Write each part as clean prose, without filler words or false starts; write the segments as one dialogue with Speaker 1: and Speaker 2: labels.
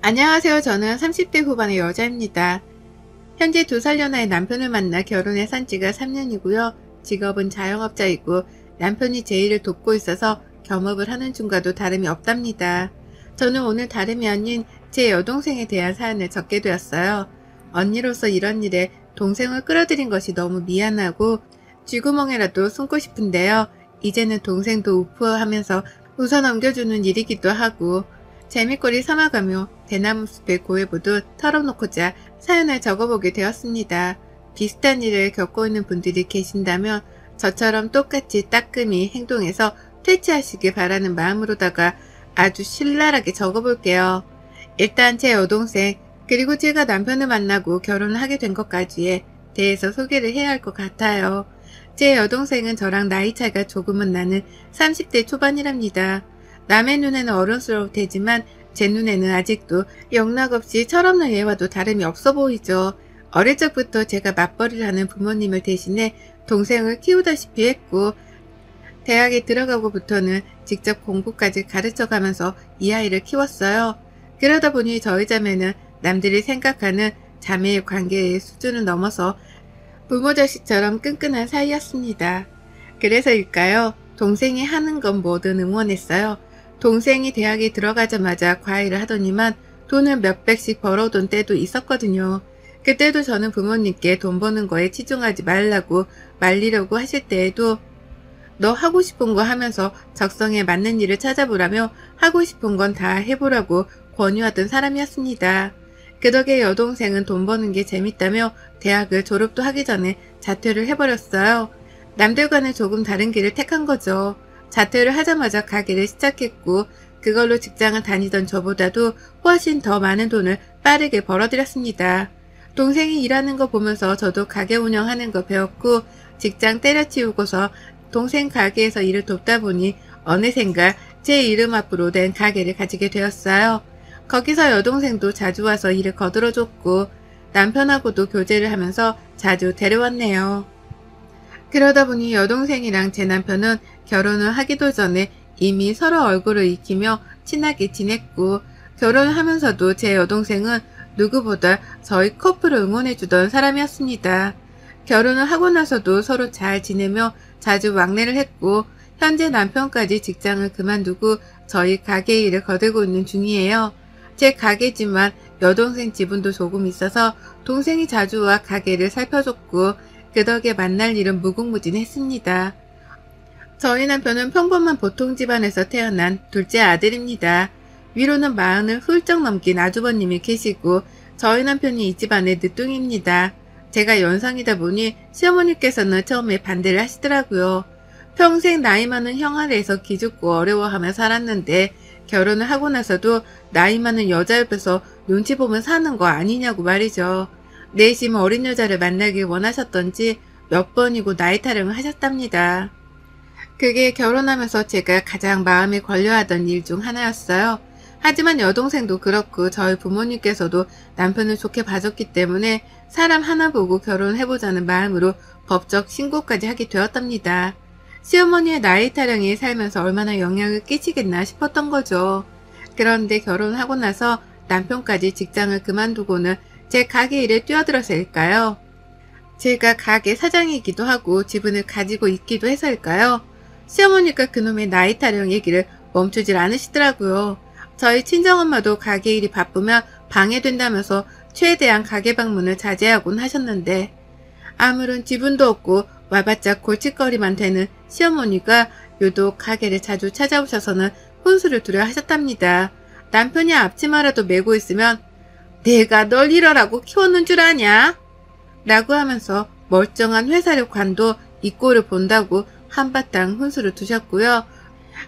Speaker 1: 안녕하세요. 저는 30대 후반의 여자입니다. 현재 2살 연하의 남편을 만나 결혼해 산 지가 3년이고요. 직업은 자영업자이고 남편이 제 일을 돕고 있어서 겸업을 하는 중과도 다름이 없답니다. 저는 오늘 다름이 아닌 제 여동생에 대한 사연을 적게 되었어요. 언니로서 이런 일에 동생을 끌어들인 것이 너무 미안하고 쥐구멍에라도 숨고 싶은데요. 이제는 동생도 우프하면서 웃어 넘겨주는 일이기도 하고 재미거리 삼아가며 대나무 숲에 고해보듯 털어놓고자 사연을 적어보게 되었습니다. 비슷한 일을 겪고 있는 분들이 계신다면 저처럼 똑같이 따끔히 행동해서 퇴치하시길 바라는 마음으로다가 아주 신랄하게 적어볼게요. 일단 제 여동생 그리고 제가 남편을 만나고 결혼을 하게 된 것까지에 대해서 소개를 해야 할 것 같아요. 제 여동생은 저랑 나이 차이가 조금은 나는 30대 초반이랍니다. 남의 눈에는 어른스러울 테지만 제 눈에는 아직도 영락없이 철없는 애와도 다름이 없어 보이죠. 어릴 적부터 제가 맞벌이를 하는 부모님을 대신해 동생을 키우다시피 했고 대학에 들어가고부터는 직접 공부까지 가르쳐가면서 이 아이를 키웠어요. 그러다 보니 저희 자매는 남들이 생각하는 자매의 관계의 수준을 넘어서 부모 자식처럼 끈끈한 사이였습니다. 그래서일까요? 동생이 하는 건 뭐든 응원했어요. 동생이 대학에 들어가자마자 과외를 하더니만 돈을 몇백씩 벌어오던 때도 있었거든요. 그때도 저는 부모님께 돈 버는 거에 치중하지 말라고 말리려고 하실 때에도 너 하고 싶은 거 하면서 적성에 맞는 일을 찾아보라며 하고 싶은 건 다 해보라고 권유하던 사람이었습니다. 그 덕에 여동생은 돈 버는 게 재밌다며 대학을 졸업도 하기 전에 자퇴를 해버렸어요. 남들과는 조금 다른 길을 택한 거죠. 자퇴를 하자마자 가게를 시작했고 그걸로 직장을 다니던 저보다도 훨씬 더 많은 돈을 빠르게 벌어들였습니다. 동생이 일하는 거 보면서 저도 가게 운영하는 거 배웠고 직장 때려치우고서 동생 가게에서 일을 돕다 보니 어느샌가 제 이름 앞으로 된 가게를 가지게 되었어요. 거기서 여동생도 자주 와서 일을 거들어줬고 남편하고도 교제를 하면서 자주 데려왔네요. 그러다 보니 여동생이랑 제 남편은 결혼을 하기도 전에 이미 서로 얼굴을 익히며 친하게 지냈고 결혼을 하면서도 제 여동생은 누구보다 저희 커플을 응원해주던 사람이었습니다. 결혼을 하고 나서도 서로 잘 지내며 자주 왕래를 했고 현재 남편까지 직장을 그만두고 저희 가게 일을 거들고 있는 중이에요. 제 가게지만 여동생 지분도 조금 있어서 동생이 자주 와 가게를 살펴줬고 그 덕에 만날 일은 무궁무진했습니다. 저희 남편은 평범한 보통 집안에서 태어난 둘째 아들입니다. 위로는 40을 훌쩍 넘긴 아주버님이 계시고 저희 남편이 이 집안의 늦둥이입니다. 제가 연상이다 보니 시어머니께서는 처음에 반대를 하시더라고요. 평생 나이 많은 형 아래에서 기죽고 어려워하며 살았는데 결혼을 하고 나서도 나이 많은 여자 옆에서 눈치 보면 사는 거 아니냐고 말이죠. 내심 어린 여자를 만나길 원하셨던지 몇 번이고 나이 타령을 하셨답니다. 그게 결혼하면서 제가 가장 마음에 걸려하던 일 중 하나였어요. 하지만 여동생도 그렇고 저희 부모님께서도 남편을 좋게 봐줬기 때문에 사람 하나 보고 결혼해보자는 마음으로 법적 신고까지 하게 되었답니다. 시어머니의 나이 타령이 살면서 얼마나 영향을 끼치겠나 싶었던 거죠. 그런데 결혼하고 나서 남편까지 직장을 그만두고는 제 가게 일에 뛰어들어서일까요? 제가 가게 사장이기도 하고 지분을 가지고 있기도 해서일까요? 시어머니가 그놈의 나이 타령 얘기를 멈추질 않으시더라고요. 저희 친정엄마도 가게 일이 바쁘면 방해된다면서 최대한 가게 방문을 자제하곤 하셨는데 아무런 지분도 없고 와봤자 골칫거리만 되는 시어머니가 유독 가게를 자주 찾아오셔서는 혼수를 두려 하셨답니다. 남편이 앞치마라도 메고 있으면 내가 널 이러라고 키웠는 줄 아냐? 라고 하면서 멀쩡한 회사를 관둬 이 꼴을 본다고 한바탕 혼수를 두셨고요.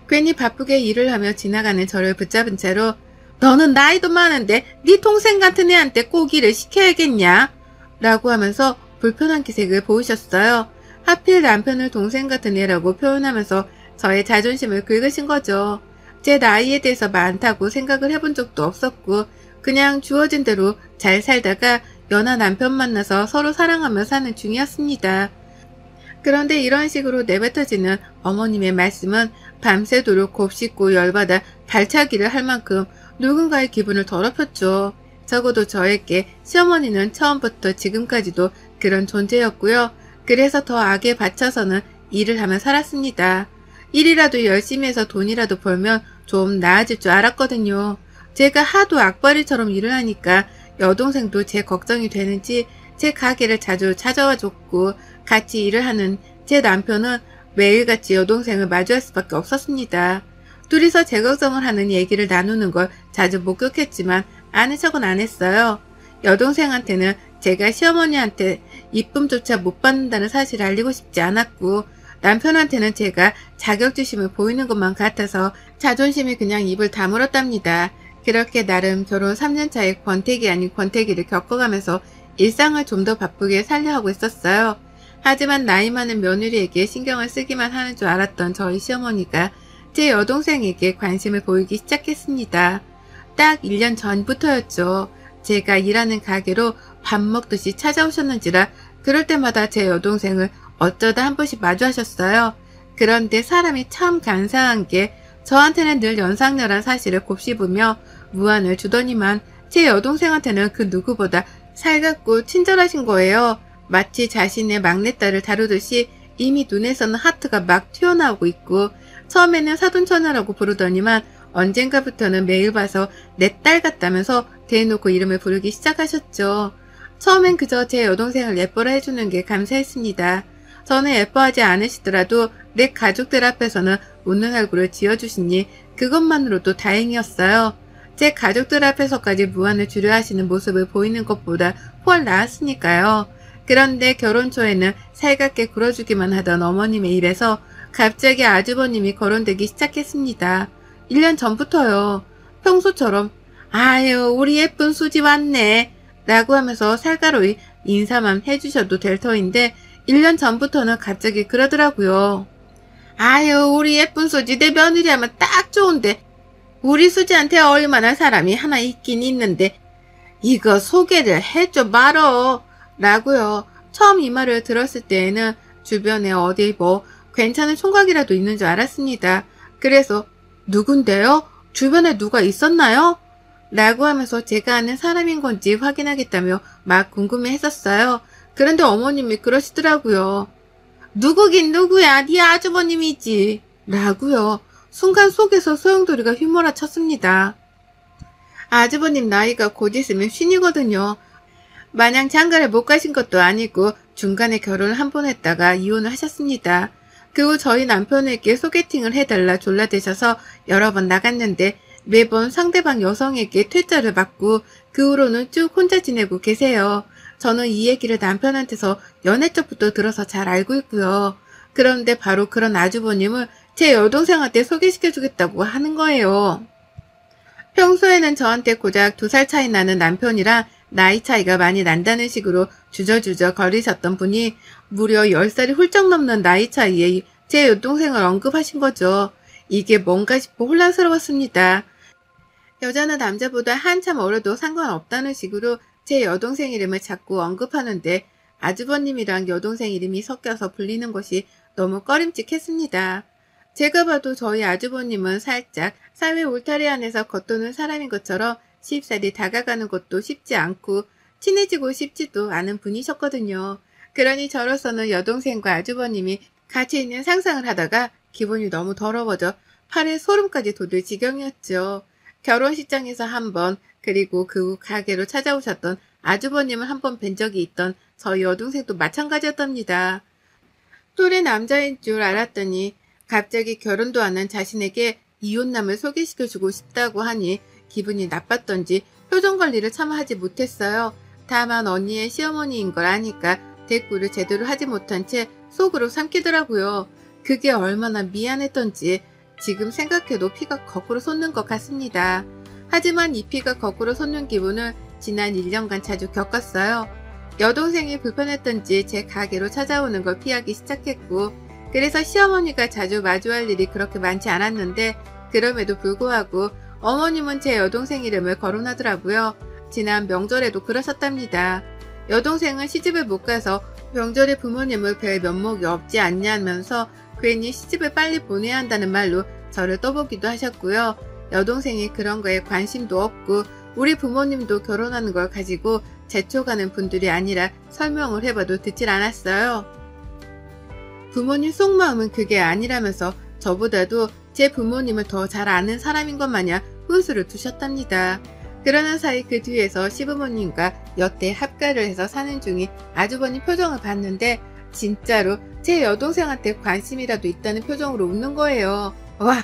Speaker 1: 괜히 바쁘게 일을 하며 지나가는 저를 붙잡은 채로 너는 나이도 많은데 네 동생 같은 애한테 꼭 일을 시켜야겠냐? 라고 하면서 불편한 기색을 보이셨어요. 하필 남편을 동생 같은 애라고 표현하면서 저의 자존심을 긁으신 거죠. 제 나이에 대해서 많다고 생각을 해본 적도 없었고 그냥 주어진 대로 잘 살다가 연하 남편 만나서 서로 사랑하며 사는 중이었습니다. 그런데 이런 식으로 내뱉어지는 어머님의 말씀은 밤새도록 곱씹고 열받아 발차기를 할 만큼 누군가의 기분을 더럽혔죠. 적어도 저에게 시어머니는 처음부터 지금까지도 그런 존재였고요. 그래서 더 악에 받쳐서는 일을 하며 살았습니다. 일이라도 열심히 해서 돈이라도 벌면 좀 나아질 줄 알았거든요. 제가 하도 악바리처럼 일을 하니까 여동생도 제 걱정이 되는지 제 가게를 자주 찾아와 줬고, 같이 일을 하는 제 남편은 매일같이 여동생을 마주할 수밖에 없었습니다. 둘이서 제 걱정을 하는 얘기를 나누는 걸 자주 목격했지만 아는 척은 안 했어요. 여동생한테는 제가 시어머니한테 이쁨조차 못 받는다는 사실을 알리고 싶지 않았고, 남편한테는 제가 자격지심을 보이는 것만 같아서 자존심이 그냥 입을 다물었답니다. 그렇게 나름 결혼 3년차에 권태기 아닌 권태기를 겪어가면서 일상을 좀 더 바쁘게 살려하고 있었어요. 하지만 나이 많은 며느리에게 신경을 쓰기만 하는 줄 알았던 저희 시어머니가 제 여동생에게 관심을 보이기 시작했습니다. 딱 1년 전부터였죠. 제가 일하는 가게로 밥 먹듯이 찾아오셨는지라 그럴 때마다 제 여동생을 어쩌다 한 번씩 마주하셨어요. 그런데 사람이 참 간사한 게 저한테는 늘 연상녀란 사실을 곱씹으며 무안을 주더니만 제 여동생한테는 그 누구보다 살갑고 친절하신 거예요. 마치 자신의 막내딸을 다루듯이 이미 눈에서는 하트가 막 튀어나오고 있고, 처음에는 사돈처녀라고 부르더니만 언젠가부터는 매일 봐서 내 딸 같다면서 대놓고 이름을 부르기 시작하셨죠. 처음엔 그저 제 여동생을 예뻐라 해주는 게 감사했습니다. 저는 예뻐하지 않으시더라도 내 가족들 앞에서는 웃는 얼굴을 지어주시니 그것만으로도 다행이었어요. 제 가족들 앞에서까지 무안을 주려 하시는 모습을 보이는 것보다 훨 나았으니까요. 그런데 결혼 초에는 살갑게 굴어주기만 하던 어머님의 입에서 갑자기 아주버님이 거론되기 시작했습니다. 1년 전부터요. 평소처럼 아유 우리 예쁜 수지 왔네 라고 하면서 살가로이 인사만 해주셔도 될 터인데 1년 전부터는 갑자기 그러더라고요. 아유 우리 예쁜 수지 내 며느리 하면 딱 좋은데 우리 수지한테 어울릴만한 사람이 하나 있긴 있는데 이거 소개를 해줘 말어 라고요. 처음 이 말을 들었을 때에는 주변에 어디 뭐 괜찮은 총각이라도 있는 줄 알았습니다. 그래서 누군데요? 주변에 누가 있었나요? 라고 하면서 제가 아는 사람인 건지 확인하겠다며 막 궁금해 했었어요. 그런데 어머님이 그러시더라고요. 누구긴 누구야 네 아주버님이지 라고요. 순간 속에서 소용돌이가 휘몰아 쳤습니다. 아주버님 나이가 곧 있으면 쉰이거든요. 마냥 장가를 못 가신 것도 아니고 중간에 결혼을 한 번 했다가 이혼을 하셨습니다. 그 후 저희 남편에게 소개팅을 해달라 졸라대셔서 여러 번 나갔는데 매번 상대방 여성에게 퇴짜를 받고 그 후로는 쭉 혼자 지내고 계세요. 저는 이 얘기를 남편한테서 연애 쪽부터 들어서 잘 알고 있고요. 그런데 바로 그런 아주버님을 제 여동생한테 소개시켜주겠다고 하는 거예요. 평소에는 저한테 고작 2살 차이 나는 남편이랑 나이 차이가 많이 난다는 식으로 주저주저 거리셨던 분이 무려 10살이 훌쩍 넘는 나이 차이에 제 여동생을 언급하신 거죠. 이게 뭔가 싶어 혼란스러웠습니다. 여자나 남자보다 한참 어려도 상관없다는 식으로 제 여동생 이름을 자꾸 언급하는데 아주버님이랑 여동생 이름이 섞여서 불리는 것이 너무 꺼림칙했습니다. 제가 봐도 저희 아주버님은 살짝 사회 울타리 안에서 겉도는 사람인 것처럼 쉽사리 다가가는 것도 쉽지 않고 친해지고 싶지도 않은 분이셨거든요. 그러니 저로서는 여동생과 아주버님이 같이 있는 상상을 하다가 기분이 너무 더러워져 팔에 소름까지 돋을 지경이었죠. 결혼식장에서 한 번, 그리고 그 후 가게로 찾아오셨던 아주버님을 한 번 뵌 적이 있던 저희 여동생도 마찬가지였답니다. 또래 남자인 줄 알았더니 갑자기 결혼도 안 한 자신에게 이혼남을 소개시켜주고 싶다고 하니 기분이 나빴던지 표정 관리를 차마 하지 못했어요. 다만 언니의 시어머니인 걸 아니까 대꾸를 제대로 하지 못한 채 속으로 삼키더라고요. 그게 얼마나 미안했던지 지금 생각해도 피가 거꾸로 솟는 것 같습니다. 하지만 이 피가 거꾸로 솟는 기분을 지난 1년간 자주 겪었어요. 여동생이 불편했던지 제 가게로 찾아오는 걸 피하기 시작했고, 그래서 시어머니가 자주 마주할 일이 그렇게 많지 않았는데 그럼에도 불구하고 어머님은 제 여동생 이름을 거론하더라고요. 지난 명절에도 그러셨답니다. 여동생은 시집을 못 가서 명절에 부모님을 뵐 면목이 없지 않냐면서 괜히 시집을 빨리 보내야 한다는 말로 저를 떠보기도 하셨고요. 여동생이 그런 거에 관심도 없고 우리 부모님도 결혼하는 걸 가지고 재촉하는 분들이 아니라 설명을 해봐도 듣질 않았어요. 부모님 속마음은 그게 아니라면서 저보다도 제 부모님을 더 잘 아는 사람인 것 마냥 훈수를 두셨답니다. 그러는 사이 그 뒤에서 시부모님과 여태 합가를 해서 사는 중인 아주버님 표정을 봤는데 진짜로 제 여동생한테 관심이라도 있다는 표정으로 웃는 거예요. 와,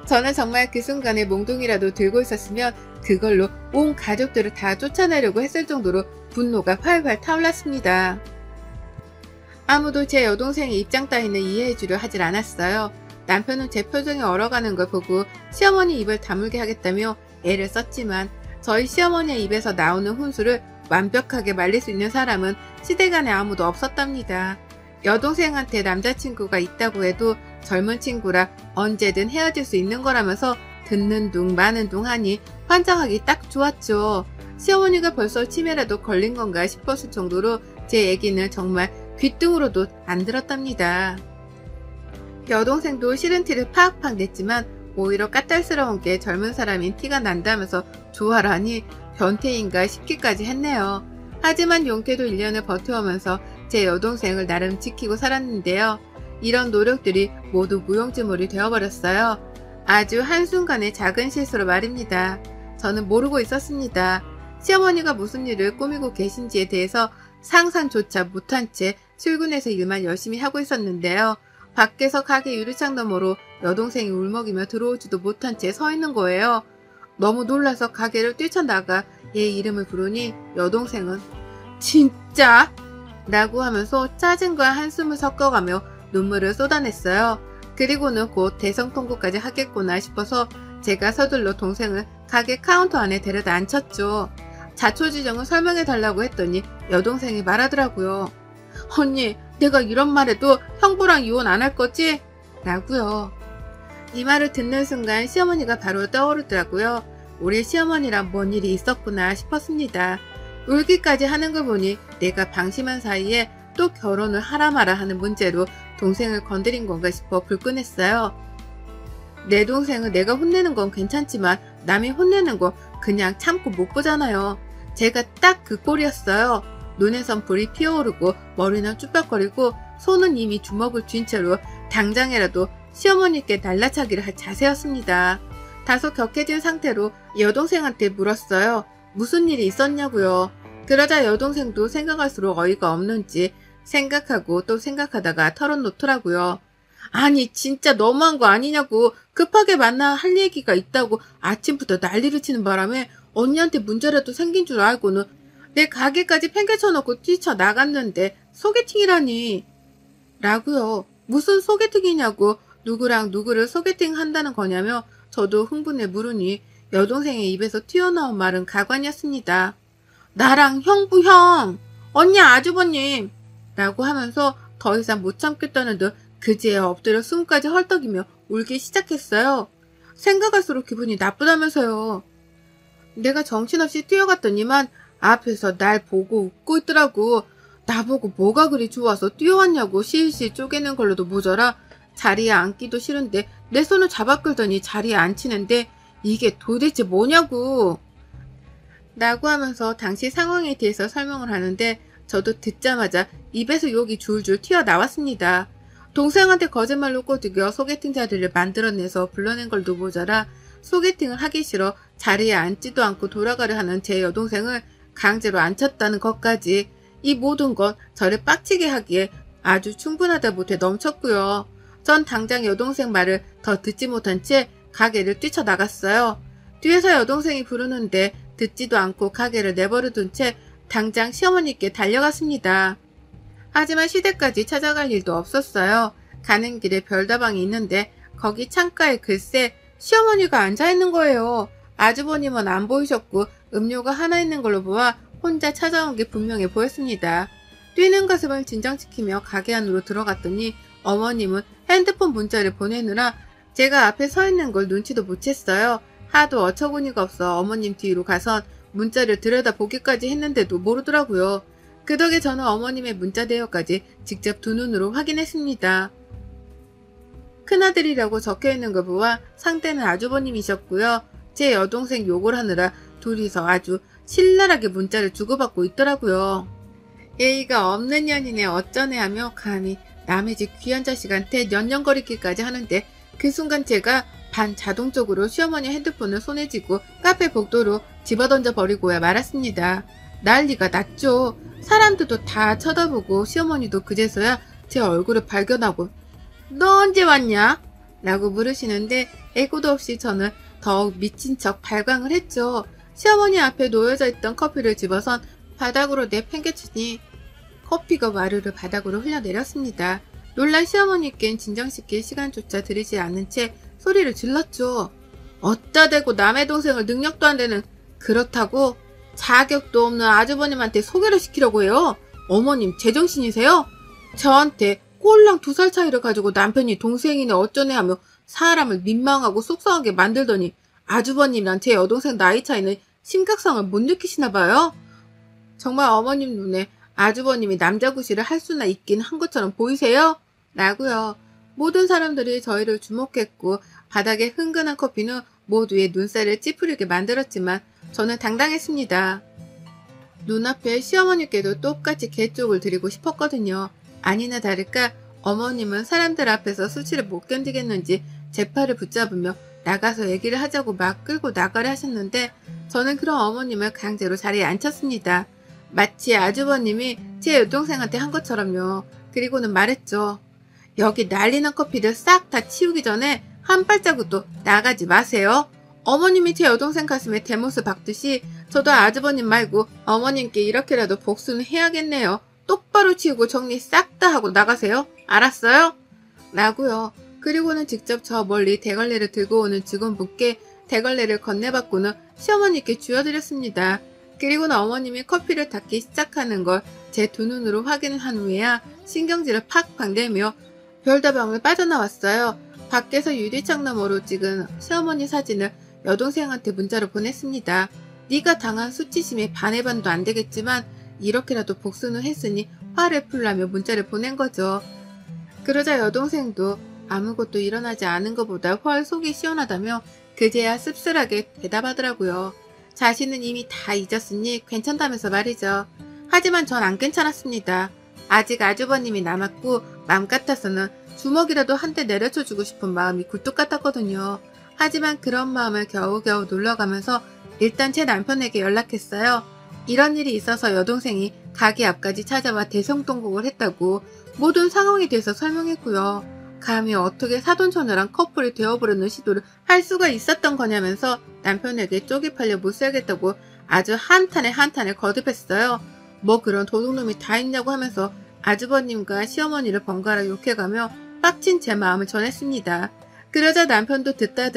Speaker 1: 저는 정말 그 순간에 몽둥이라도 들고 있었으면 그걸로 온 가족들을 다 쫓아내려고 했을 정도로 분노가 활활 타올랐습니다. 아무도 제 여동생의 입장 따위는 이해해주려 하질 않았어요. 남편은 제 표정이 얼어가는 걸 보고 시어머니 입을 다물게 하겠다며 애를 썼지만 저희 시어머니의 입에서 나오는 훈수를 완벽하게 말릴 수 있는 사람은 시댁안에 아무도 없었답니다. 여동생한테 남자친구가 있다고 해도 젊은 친구라 언제든 헤어질 수 있는 거라면서 듣는 둥 마는 둥 하니 환장하기 딱 좋았죠. 시어머니가 벌써 치매라도 걸린 건가 싶었을 정도로 제 얘기는 정말 귓등으로도 안 들었답니다. 여동생도 싫은 티를 팍팍 냈지만 오히려 까탈스러운 게 젊은 사람인 티가 난다면서 좋아라니 변태인가 싶기까지 했네요. 하지만 용태도 1년을 버텨오면서 제 여동생을 나름 지키고 살았는데요. 이런 노력들이 모두 무용지물이 되어버렸어요. 아주 한순간의 작은 실수로 말입니다. 저는 모르고 있었습니다. 시어머니가 무슨 일을 꾸미고 계신지에 대해서 상상조차 못한 채 출근해서 일만 열심히 하고 있었는데요. 밖에서 가게 유리창 너머로 여동생이 울먹이며 들어오지도 못한 채 서 있는 거예요. 너무 놀라서 가게를 뛰쳐나가 얘 이름을 부르니 여동생은 진짜? 라고 하면서 짜증과 한숨을 섞어가며 눈물을 쏟아냈어요. 그리고는 곧 대성통곡까지 하겠구나 싶어서 제가 서둘러 동생을 가게 카운터 안에 데려다 앉혔죠. 자초지정을 설명해달라고 했더니 여동생이 말하더라고요. 언니, 내가 이런 말해도 형부랑 이혼 안 할 거지? 라고요. 이 말을 듣는 순간 시어머니가 바로 떠오르더라고요. 우리 시어머니랑 뭔 일이 있었구나 싶었습니다. 울기까지 하는 걸 보니 내가 방심한 사이에 또 결혼을 하라 마라 하는 문제로 동생을 건드린 건가 싶어 불끈했어요. 내 동생을 내가 혼내는 건 괜찮지만 남이 혼내는 건 그냥 참고 못 보잖아요. 제가 딱 그 꼴이었어요. 눈에선 불이 피어오르고 머리는 쭈뼛거리고 손은 이미 주먹을 쥔 채로 당장이라도 시어머니께 날라차기를 할 자세였습니다. 다소 격해진 상태로 여동생한테 물었어요. 무슨 일이 있었냐고요. 그러자 여동생도 생각할수록 어이가 없는지 생각하고 또 생각하다가 털어놓더라고요. 아니 진짜 너무한 거 아니냐고. 급하게 만나 할 얘기가 있다고 아침부터 난리를 치는 바람에 언니한테 문제라도 생긴 줄 알고는 내 가게까지 팽개쳐놓고 뛰쳐나갔는데 소개팅이라니. 라고요. 무슨 소개팅이냐고. 누구랑 누구를 소개팅 한다는 거냐며 저도 흥분해 물으니 여동생의 입에서 튀어나온 말은 가관이었습니다. 나랑 형부 형, 언니 아주버님 라고 하면서 더 이상 못 참겠다는 듯 그제야 엎드려 숨까지 헐떡이며 울기 시작했어요. 생각할수록 기분이 나쁘다면서요. 내가 정신없이 뛰어갔더니만 앞에서 날 보고 웃고 있더라고. 나보고 뭐가 그리 좋아서 뛰어왔냐고 실실 쪼개는 걸로도 모자라 자리에 앉기도 싫은데 내 손을 잡아 끌더니 자리에 앉히는데 이게 도대체 뭐냐고. 라고 하면서 당시 상황에 대해서 설명을 하는데 저도 듣자마자 입에서 욕이 줄줄 튀어나왔습니다. 동생한테 거짓말로 꼬드겨 소개팅 자리를 만들어내서 불러낸 걸도 모자라 소개팅을 하기 싫어 자리에 앉지도 않고 돌아가려 하는 제 여동생을 강제로 앉혔다는 것까지 이 모든 것 저를 빡치게 하기에 아주 충분하다 못해 넘쳤고요. 전 당장 여동생 말을 더 듣지 못한 채 가게를 뛰쳐나갔어요. 뒤에서 여동생이 부르는데 듣지도 않고 가게를 내버려둔 채 당장 시어머니께 달려갔습니다. 하지만 시댁까지 찾아갈 일도 없었어요. 가는 길에 별다방이 있는데 거기 창가에 글쎄 시어머니가 앉아있는 거예요. 아주버님은 안 보이셨고 음료가 하나 있는 걸로 보아 혼자 찾아온 게 분명해 보였습니다. 뛰는 가슴을 진정시키며 가게 안으로 들어갔더니 어머님은 핸드폰 문자를 보내느라 제가 앞에 서 있는 걸 눈치도 못 챘어요. 하도 어처구니가 없어 어머님 뒤로 가선 문자를 들여다보기까지 했는데도 모르더라고요. 그 덕에 저는 어머님의 문자 대여까지 직접 두 눈으로 확인했습니다. 큰아들이라고 적혀있는 거 보아 상대는 아주버님이셨고요. 제 여동생 욕을 하느라 둘이서 아주 신랄하게 문자를 주고받고 있더라고요. 예의가 없는 년이네 어쩌네 하며 감히 남의 집 귀한 자식한테 년년거리기까지 하는데 그 순간 제가 반자동적으로 시어머니 핸드폰을 손에 쥐고 카페 복도로 집어던져 버리고야 말았습니다. 난리가 났죠. 사람들도 다 쳐다보고 시어머니도 그제서야 제 얼굴을 발견하고 너 언제 왔냐? 라고 물으시는데 애고도 없이 저는 더욱 미친 척 발광을 했죠. 시어머니 앞에 놓여져 있던 커피를 집어선 바닥으로 내팽개치니 커피가 와르르 바닥으로 흘러내렸습니다. 놀란 시어머니께는 진정시킬 시간조차 들이지 않는 채 소리를 질렀죠. 어따 대고 남의 동생을 능력도 안 되는 그렇다고 자격도 없는 아주버님한테 소개를 시키려고 해요. 어머님 제정신이세요? 저한테 꼴랑 2살 차이를 가지고 남편이 동생이네 어쩌네 하며 사람을 민망하고 속상하게 만들더니 아주버님이랑 제 여동생 나이 차이는 심각성을 못 느끼시나 봐요. 정말 어머님 눈에 아주버님이 남자구실을 할 수나 있긴 한 것처럼 보이세요? 라고요. 모든 사람들이 저희를 주목했고 바닥에 흥건한 커피는 모두의 눈살을 찌푸리게 만들었지만 저는 당당했습니다. 눈앞에 시어머니께도 똑같이 개쪽을 드리고 싶었거든요. 아니나 다를까 어머님은 사람들 앞에서 수치를 못 견디겠는지 제 팔을 붙잡으며 나가서 얘기를 하자고 막 끌고 나가려 하셨는데 저는 그런 어머님을 강제로 자리에 앉혔습니다. 마치 아주버님이 제 여동생한테 한 것처럼요. 그리고는 말했죠. 여기 난리난 커피를 싹 다 치우기 전에 한 발자국도 나가지 마세요. 어머님이 제 여동생 가슴에 대못을 박듯이 저도 아주버님 말고 어머님께 이렇게라도 복수는 해야겠네요. 똑바로 치우고 정리 싹 다 하고 나가세요. 알았어요? 라고요. 그리고는 직접 저 멀리 대걸레를 들고 오는 직원분께 대걸레를 건네받고는 시어머니께 쥐어드렸습니다. 그리고는 어머님이 커피를 닦기 시작하는 걸 제 두 눈으로 확인한 후에야 신경질을 팍팍 내며 별다방을 빠져나왔어요. 밖에서 유리창 너머로 찍은 시어머니 사진을 여동생한테 문자로 보냈습니다. 네가 당한 수치심에 반의 반도 안 되겠지만 이렇게라도 복수는 했으니 화를 풀라며 문자를 보낸 거죠. 그러자 여동생도 아무것도 일어나지 않은 것보다 훨 속이 시원하다며 그제야 씁쓸하게 대답하더라고요. 자신은 이미 다 잊었으니 괜찮다면서 말이죠. 하지만 전 안 괜찮았습니다. 아직 아주버님이 남았고 맘 같아서는 주먹이라도 한 대 내려쳐주고 싶은 마음이 굴뚝 같았거든요. 하지만 그런 마음을 겨우겨우 눌러가면서 일단 제 남편에게 연락했어요. 이런 일이 있어서 여동생이 가게 앞까지 찾아와 대성통곡을 했다고 모든 상황에 대해서 설명했고요. 감히 어떻게 사돈처녀랑 커플이 되어보려는 시도를 할 수가 있었던 거냐면서 남편에게 쪽이 팔려 못 살겠다고 아주 한탄에 한탄을 거듭했어요. 뭐 그런 도둑놈이 다 있냐고 하면서 아주버님과 시어머니를 번갈아 욕해가며 빡친 제 마음을 전했습니다. 그러자 남편도 듣다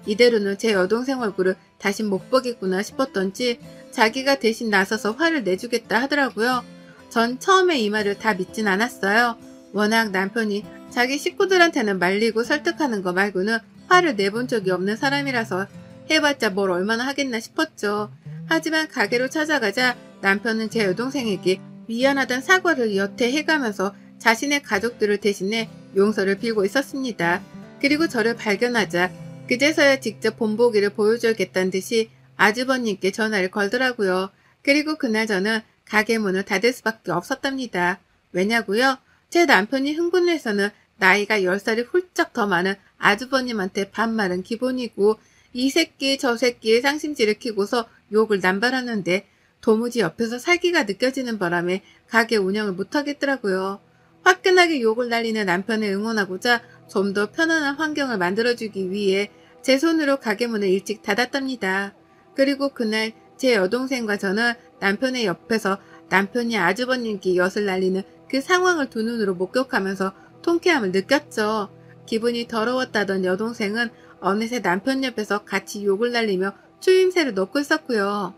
Speaker 1: 이대로는 제 여동생 얼굴을 다시 못 보겠구나 싶었던지 자기가 대신 나서서 화를 내주겠다 하더라고요. 전 처음에 이 말을 다 믿진 않았어요. 워낙 남편이 자기 식구들한테는 말리고 설득하는 거 말고는 화를 내본 적이 없는 사람이라서 해봤자 뭘 얼마나 하겠나 싶었죠. 하지만 가게로 찾아가자 남편은 제 여동생에게 미안하단 사과를 여태 해가면서 자신의 가족들을 대신해 용서를 빌고 있었습니다. 그리고 저를 발견하자 그제서야 직접 본보기를 보여줘야겠다는 듯이 아주버님께 전화를 걸더라고요. 그리고 그날 저는 가게 문을 닫을 수밖에 없었답니다. 왜냐고요? 제 남편이 흥분해서는 나이가 10살이 훌쩍 더 많은 아주버님한테 반말은 기본이고 이 새끼 저 새끼의 상심지를 키고서 욕을 남발하는데 도무지 옆에서 살기가 느껴지는 바람에 가게 운영을 못하겠더라고요. 화끈하게 욕을 날리는 남편을 응원하고자 좀 더 편안한 환경을 만들어주기 위해 제 손으로 가게 문을 일찍 닫았답니다. 그리고 그날 제 여동생과 저는 남편의 옆에서 남편이 아주버님께 엿을 날리는 그 상황을 두 눈으로 목격하면서 통쾌함을 느꼈죠. 기분이 더러웠다던 여동생은 어느새 남편 옆에서 같이 욕을 날리며 추임새를 넣고 있었고요.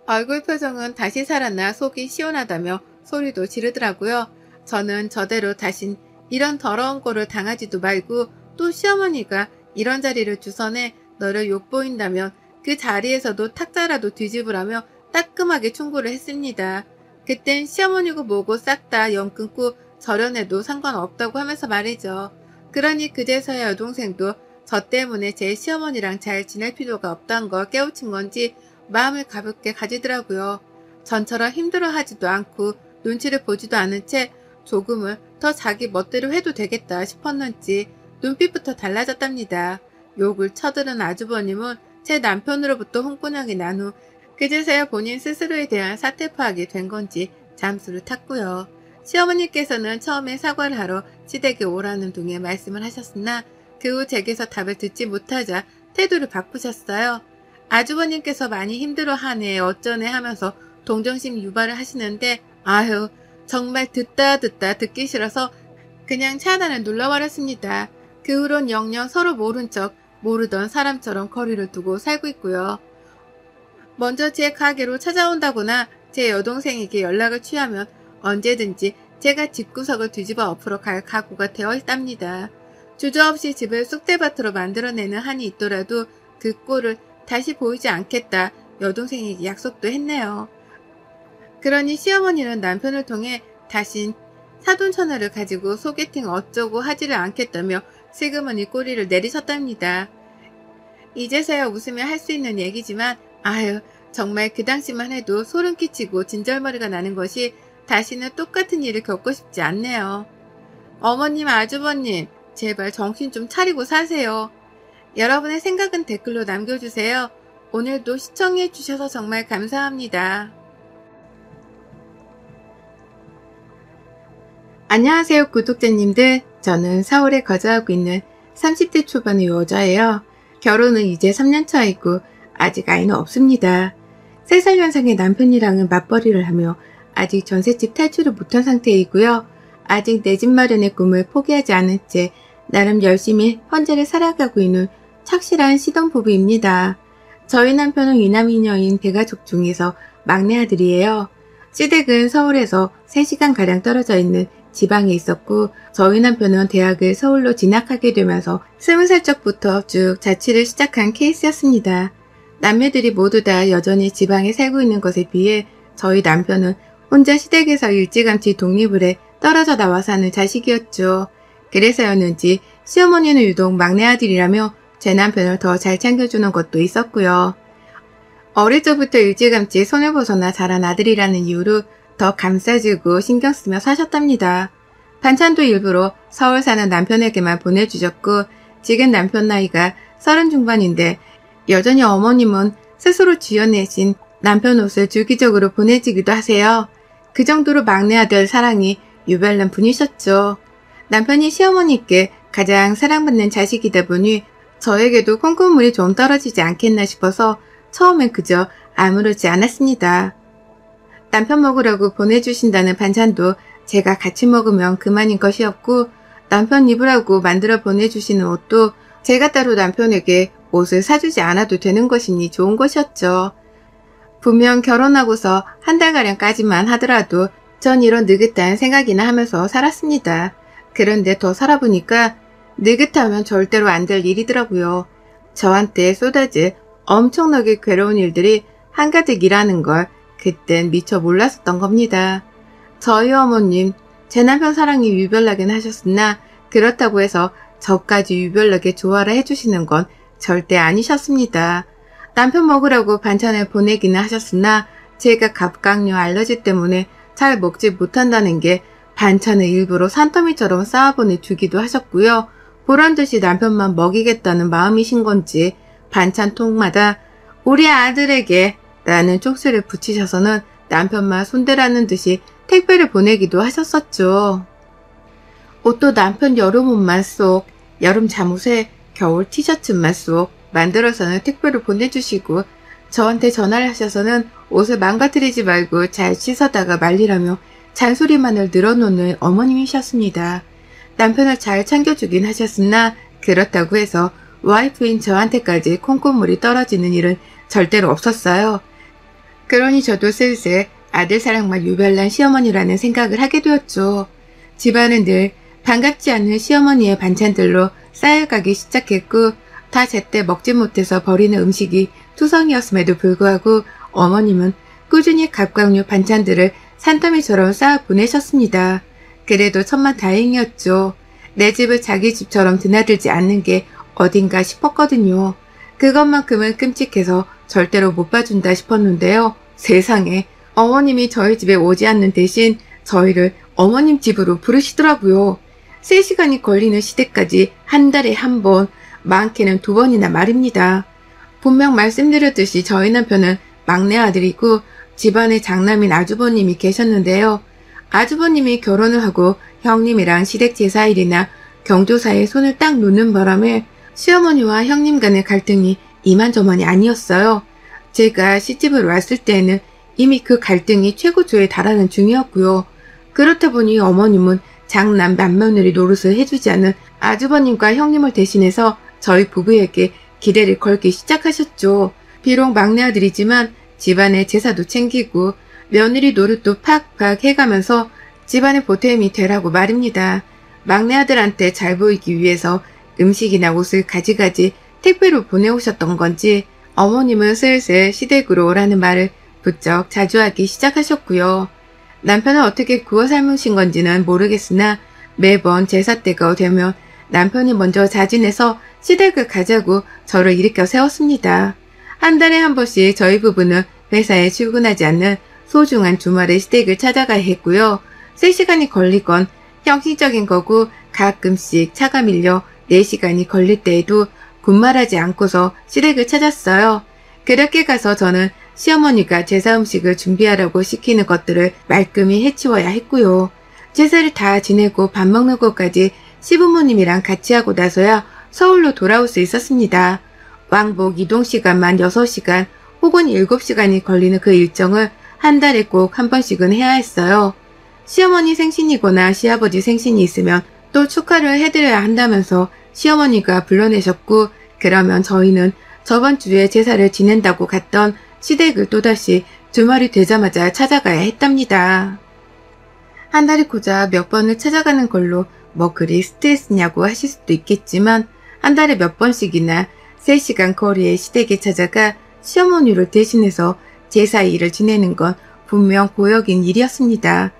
Speaker 1: 얼굴 표정은 다시 살아나 속이 시원하다며 소리도 지르더라고요. 저는 저대로 다신 이런 더러운 꼴을 당하지도 말고 또 시어머니가 이런 자리를 주선해 너를 욕보인다면 그 자리에서도 탁자라도 뒤집으라며 따끔하게 충고를 했습니다. 그땐 시어머니고 뭐고 싹 다 영 끊고 저련해도 상관없다고 하면서 말이죠. 그러니 그제서야 여동생도 저 때문에 제 시어머니랑 잘 지낼 필요가 없다는 걸 깨우친 건지 마음을 가볍게 가지더라고요. 전처럼 힘들어하지도 않고 눈치를 보지도 않은 채 조금은 더 자기 멋대로 해도 되겠다 싶었는지 눈빛부터 달라졌답니다. 욕을 쳐들은 아주버님은 제 남편으로부터 홍군형이 난 후 그제서야 본인 스스로에 대한 사태 파악이 된 건지 잠수를 탔고요. 시어머니께서는 처음에 사과를 하러 시댁에 오라는 둥에 말씀을 하셨으나 그 후 제게서 답을 듣지 못하자 태도를 바꾸셨어요. 아주버님께서 많이 힘들어하네 어쩌네 하면서 동정심 유발을 하시는데 아휴 정말 듣다 듣기 싫어서 그냥 차단을 눌러버렸습니다. 그 후론 영영 서로 모른 척 모르던 사람처럼 거리를 두고 살고 있고요. 먼저 제 가게로 찾아온다거나 제 여동생에게 연락을 취하면 언제든지 제가 집구석을 뒤집어 엎으러 갈 각오가 되어 있답니다. 주저없이 집을 쑥대밭으로 만들어내는 한이 있더라도 그 꼴을 다시 보이지 않겠다 여동생에게 약속도 했네요. 그러니 시어머니는 남편을 통해 다신 사돈처녀를 가지고 소개팅 어쩌고 하지를 않겠다며 슬그머니 꼬리를 내리셨답니다. 이제서야 웃으며 할 수 있는 얘기지만 아유 정말 그 당시만 해도 소름 끼치고 진절머리가 나는 것이 다시는 똑같은 일을 겪고 싶지 않네요. 어머님 아주버님 제발 정신 좀 차리고 사세요. 여러분의 생각은 댓글로 남겨주세요. 오늘도 시청해주셔서 정말 감사합니다. 안녕하세요 구독자님들. 저는 서울에 거주하고 있는 30대 초반의 여자예요. 결혼은 이제 3년차이고 아직 아이는 없습니다. 3살 연상의 남편이랑은 맞벌이를 하며 아직 전셋집 탈출을 못한 상태이고요. 아직 내 집 마련의 꿈을 포기하지 않은 채 나름 열심히 현재를 살아가고 있는 착실한 시동부부입니다. 저희 남편은 이남이녀인 대가족 중에서 막내 아들이에요. 시댁은 서울에서 3시간가량 떨어져 있는 지방에 있었고 저희 남편은 대학을 서울로 진학하게 되면서 20살 적부터 쭉 자취를 시작한 케이스였습니다. 남매들이 모두 다 여전히 지방에 살고 있는 것에 비해 저희 남편은 혼자 시댁에서 일찌감치 독립을 해 떨어져 나와 사는 자식이었죠. 그래서였는지 시어머니는 유독 막내 아들이라며 제 남편을 더 잘 챙겨주는 것도 있었고요. 어릴 적부터 일찌감치 손을 벗어나 자란 아들이라는 이유로 더 감싸주고 신경 쓰며 사셨답니다. 반찬도 일부러 서울 사는 남편에게만 보내주셨고 지금 남편 나이가 30 중반인데 여전히 어머님은 스스로 쥐어내신 남편 옷을 주기적으로 보내주기도 하세요. 그 정도로 막내 아들 사랑이 유별난 분이셨죠. 남편이 시어머니께 가장 사랑받는 자식이다 보니 저에게도 콩고물이 좀 떨어지지 않겠나 싶어서 처음엔 그저 아무렇지 않았습니다. 남편 먹으라고 보내주신다는 반찬도 제가 같이 먹으면 그만인 것이었고 남편 입으라고 만들어 보내주시는 옷도 제가 따로 남편에게 옷을 사주지 않아도 되는 것이니 좋은 것이었죠. 분명 결혼하고서 한 달가량까지만 하더라도 전 이런 느긋한 생각이나 하면서 살았습니다. 그런데 더 살아보니까 느긋하면 절대로 안 될 일이더라고요. 저한테 쏟아질 엄청나게 괴로운 일들이 한가득이라는 걸 그땐 미처 몰랐었던 겁니다. 저희 어머님, 제 남편 사랑이 유별나긴 하셨으나 그렇다고 해서 저까지 유별나게 좋아라 해주시는 건 절대 아니셨습니다. 남편 먹으라고 반찬을 보내기는 하셨으나 제가 갑각류 알러지 때문에 잘 먹지 못한다는 게 반찬을 일부러 산더미처럼 쌓아보내주기도 하셨고요. 보란듯이 남편만 먹이겠다는 마음이신 건지 반찬통마다 우리 아들에게 라는 쪽수를 붙이셔서는 남편만 손대라는 듯이 택배를 보내기도 하셨었죠. 옷도 남편 여름 옷만 쏙, 여름 잠옷에 겨울 티셔츠만 쏙 만들어서는 택배로 보내주시고 저한테 전화를 하셔서는 옷을 망가뜨리지 말고 잘 씻어다가 말리라며 잔소리만을 늘어놓는 어머님이셨습니다. 남편을 잘 챙겨주긴 하셨으나 그렇다고 해서 와이프인 저한테까지 콩고물이 떨어지는 일은 절대로 없었어요. 그러니 저도 슬슬 아들 사랑만 유별난 시어머니라는 생각을 하게 되었죠. 집안은 늘 반갑지 않은 시어머니의 반찬들로 쌓여가기 시작했고 다 제때 먹지 못해서 버리는 음식이 투성이었음에도 불구하고 어머님은 꾸준히 갑각류 반찬들을 산더미처럼 쌓아 보내셨습니다. 그래도 천만다행이었죠. 내 집을 자기 집처럼 드나들지 않는 게 어딘가 싶었거든요. 그것만큼은 끔찍해서 절대로 못 봐준다 싶었는데요. 세상에, 어머님이 저희 집에 오지 않는 대신 저희를 어머님 집으로 부르시더라고요. 3시간이 걸리는 시댁까지 한 달에 한 번, 많게는 2번이나 말입니다. 분명 말씀드렸듯이 저희 남편은 막내 아들이고 집안에 장남인 아주버님이 계셨는데요. 아주버님이 결혼을 하고 형님이랑 시댁 제사일이나 경조사에 손을 딱 놓는 바람에 시어머니와 형님 간의 갈등이 이만저만이 아니었어요. 제가 시집을 왔을 때에는 이미 그 갈등이 최고조에 달하는 중이었고요. 그렇다 보니 어머님은 장남 맏며느리 노릇을 해주지 않은 아주버님과 형님을 대신해서 저희 부부에게 기대를 걸기 시작하셨죠. 비록 막내 아들이지만 집안의 제사도 챙기고 며느리 노릇도 팍팍 해가면서 집안의 보탬이 되라고 말입니다. 막내 아들한테 잘 보이기 위해서 음식이나 옷을 가지가지 택배로 보내오셨던 건지 어머님은 슬슬 시댁으로 오라는 말을 부쩍 자주 하기 시작하셨고요. 남편은 어떻게 구워 삶으신 건지는 모르겠으나 매번 제사 때가 되면 남편이 먼저 자진해서 시댁을 가자고 저를 일으켜 세웠습니다. 한 달에 한 번씩 저희 부부는 회사에 출근하지 않는 소중한 주말에 시댁을 찾아가야 했고요. 3시간이 걸리건 형식적인 거고 가끔씩 차가 밀려 4시간이 걸릴 때에도 군말하지 않고서 시댁을 찾았어요. 그렇게 가서 저는 시어머니가 제사 음식을 준비하라고 시키는 것들을 말끔히 해치워야 했고요. 제사를 다 지내고 밥 먹는 것까지 시부모님이랑 같이 하고 나서야 서울로 돌아올 수 있었습니다. 왕복 이동시간만 6시간 혹은 7시간이 걸리는 그 일정을 한 달에 꼭 한 번씩은 해야 했어요. 시어머니 생신이거나 시아버지 생신이 있으면 또 축하를 해드려야 한다면서 시어머니가 불러내셨고, 그러면 저희는 저번 주에 제사를 지낸다고 갔던 시댁을 또다시 주말이 되자마자 찾아가야 했답니다. 한 달이 고작 몇 번을 찾아가는 걸로 뭐 그리 스트레스냐고 하실 수도 있겠지만 한 달에 몇 번씩이나 3시간 거리의 시댁에 찾아가 시어머니를 대신해서 제사 일을 지내는 건 분명 고역인 일이었습니다.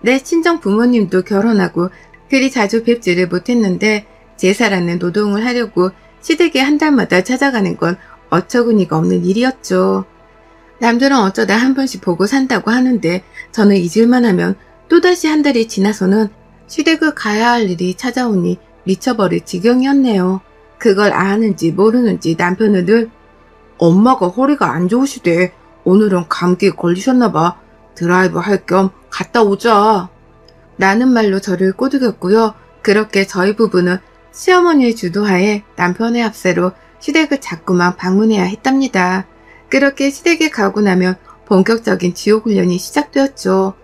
Speaker 1: 내 친정 부모님도 결혼하고 그리 자주 뵙지를 못했는데 제사라는 노동을 하려고 시댁에 한 달마다 찾아가는 건 어처구니가 없는 일이었죠. 남들은 어쩌다 한 번씩 보고 산다고 하는데 저는 잊을만 하면 또다시 한 달이 지나서는 시댁을 가야 할 일이 찾아오니 미쳐버릴 지경이었네요. 그걸 아는지 모르는지 남편은 늘 엄마가 허리가 안 좋으시대. 오늘은 감기에 걸리셨나봐. 드라이브 할 겸 갔다 오자. 라는 말로 저를 꼬드겼고요. 그렇게 저희 부부는 시어머니의 주도하에 남편의 합세로 시댁을 자꾸만 방문해야 했답니다. 그렇게 시댁에 가고 나면 본격적인 지옥훈련이 시작되었죠.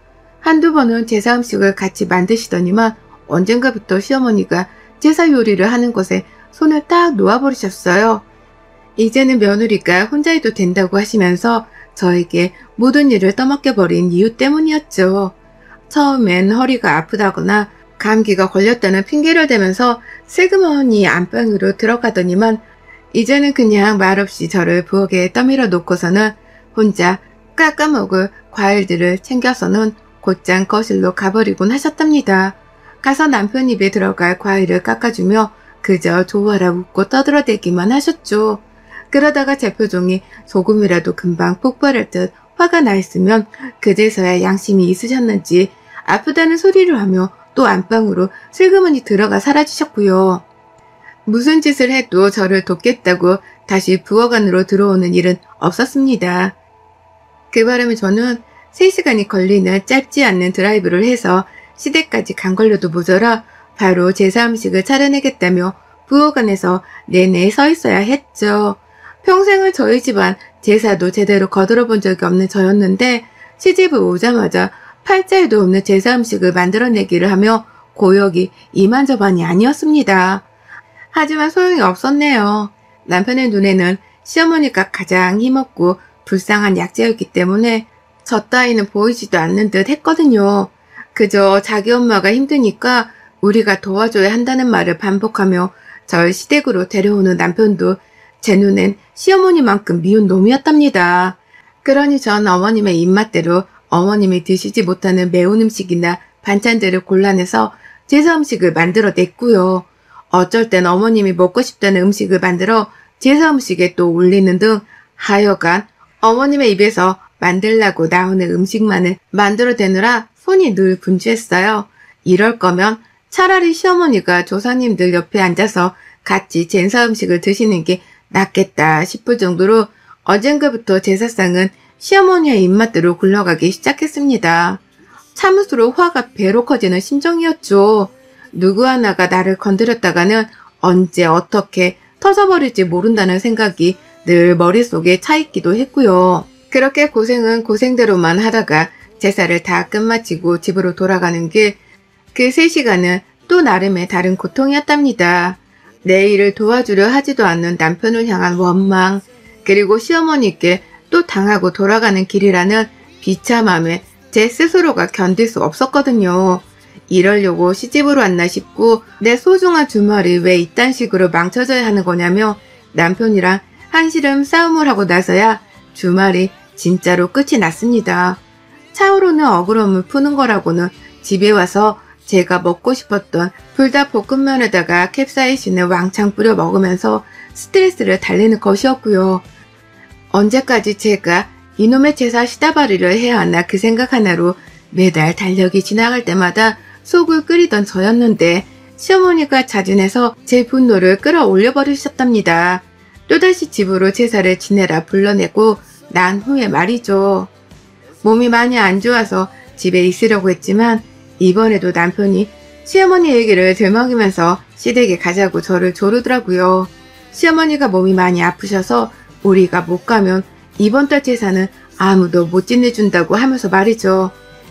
Speaker 1: 한두 번은 제사 음식을 같이 만드시더니만 언젠가부터 시어머니가 제사 요리를 하는 것에 손을 딱 놓아버리셨어요. 이제는 며느리가 혼자 해도 된다고 하시면서 저에게 모든 일을 떠맡겨버린 이유 때문이었죠. 처음엔 허리가 아프다거나 감기가 걸렸다는 핑계를 대면서 슬그머니 안방으로 들어가더니만 이제는 그냥 말없이 저를 부엌에 떠밀어 놓고서는 혼자 깎아먹을 과일들을 챙겨서는 곧장 거실로 가버리곤 하셨답니다. 가서 남편 입에 들어갈 과일을 깎아주며 그저 좋아라 웃고 떠들어대기만 하셨죠. 그러다가 제 표정이 조금이라도 금방 폭발할 듯 화가 나 있으면 그제서야 양심이 있으셨는지 아프다는 소리를 하며 또 안방으로 슬그머니 들어가 사라지셨고요. 무슨 짓을 해도 저를 돕겠다고 다시 부엌 안으로 들어오는 일은 없었습니다. 그 바람에 저는 3시간이 걸리는 짧지 않는 드라이브를 해서 시댁까지 간 걸로도 모자라 바로 제사 음식을 차려내겠다며 부엌 안에서 내내 서 있어야 했죠. 평생을 저희 집안 제사도 제대로 거들어 본 적이 없는 저였는데 시집을 오자마자 팔자에도 없는 제사 음식을 만들어내기를 하며 고역이 이만저만이 아니었습니다. 하지만 소용이 없었네요. 남편의 눈에는 시어머니가 가장 힘없고 불쌍한 약자였기 때문에 저 따위는 보이지도 않는 듯 했거든요. 그저 자기 엄마가 힘드니까 우리가 도와줘야 한다는 말을 반복하며 절 시댁으로 데려오는 남편도 제 눈엔 시어머니만큼 미운 놈이었답니다. 그러니 전 어머님의 입맛대로 어머님이 드시지 못하는 매운 음식이나 반찬들을 골라내서 제사 음식을 만들어냈고요. 어쩔 땐 어머님이 먹고 싶다는 음식을 만들어 제사 음식에 또 올리는 등 하여간 어머님의 입에서 만들라고 나오는 음식만을 만들어내느라 손이 늘 분주했어요. 이럴 거면 차라리 시어머니가 조상님들 옆에 앉아서 같이 제사 음식을 드시는 게 낫겠다 싶을 정도로 어젠가부터 제사상은 시어머니의 입맛대로 굴러가기 시작했습니다. 참을수록 화가 배로 커지는 심정이었죠. 누구 하나가 나를 건드렸다가는 언제 어떻게 터져버릴지 모른다는 생각이 늘 머릿속에 차있기도 했고요. 그렇게 고생은 고생대로만 하다가 제사를 다 끝마치고 집으로 돌아가는 길, 그 3시간은 또 나름의 다른 고통이었답니다. 내 일을 도와주려 하지도 않는 남편을 향한 원망, 그리고 시어머니께 또 당하고 돌아가는 길이라는 비참함에 제 스스로가 견딜 수 없었거든요. 이러려고 시집으로 왔나 싶고 내 소중한 주말이 왜 이딴 식으로 망쳐져야 하는 거냐며 남편이랑 한시름 싸움을 하고 나서야 주말이 진짜로 끝이 났습니다. 차오르는 억울함을 푸는 거라고는 집에 와서 제가 먹고 싶었던 불닭볶음면에다가 캡사이신을 왕창 뿌려 먹으면서 스트레스를 달래는 것이었고요. 언제까지 제가 이놈의 제사 시다바리를 해야 하나 그 생각 하나로 매달 달력이 지나갈 때마다 속을 끓이던 저였는데 시어머니가 자진해서 제 분노를 끌어올려 버리셨답니다. 또다시 집으로 제사를 지내라 불러내고 난 후에 말이죠. 몸이 많이 안 좋아서 집에 있으려고 했지만 이번에도 남편이 시어머니 얘기를 들먹이면서 시댁에 가자고 저를 조르더라고요. 시어머니가 몸이 많이 아프셔서 우리가 못 가면 이번 달 제사는 아무도 못 지내준다고 하면서 말이죠.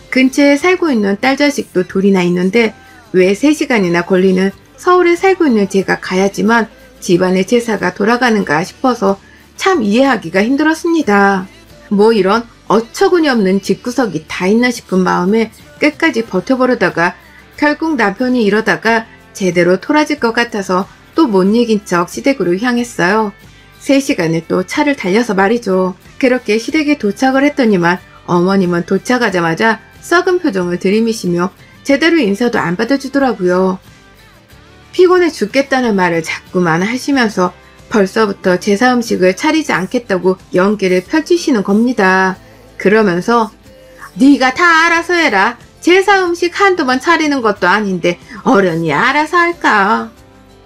Speaker 1: 근처에 살고 있는 딸 자식도 둘이나 있는데 왜 3시간이나 걸리는 서울에 살고 있는 제가 가야지만 집안의 제사가 돌아가는가 싶어서 참 이해하기가 힘들었습니다. 뭐 이런 어처구니 없는 집구석이 다 있나 싶은 마음에 끝까지 버텨보려다가 결국 남편이 이러다가 제대로 토라질 것 같아서 또 못 이긴 척 시댁으로 향했어요. 3시간을 또 차를 달려서 말이죠. 그렇게 시댁에 도착을 했더니만 어머님은 도착하자마자 썩은 표정을 들이미시며 제대로 인사도 안 받아주더라고요. 피곤해 죽겠다는 말을 자꾸만 하시면서 벌써부터 제사 음식을 차리지 않겠다고 연기를 펼치시는 겁니다. 그러면서 네가 다 알아서 해라. 제사 음식 한두 번 차리는 것도 아닌데 어련히 알아서 할까.